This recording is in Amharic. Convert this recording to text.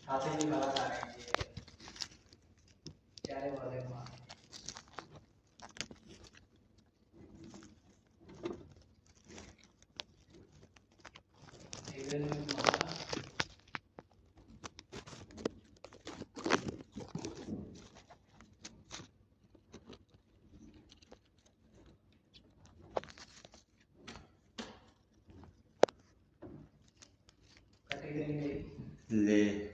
हाथे की बात आ रही है चाय वाले माँ इवन माँ कटेगी नहीं ले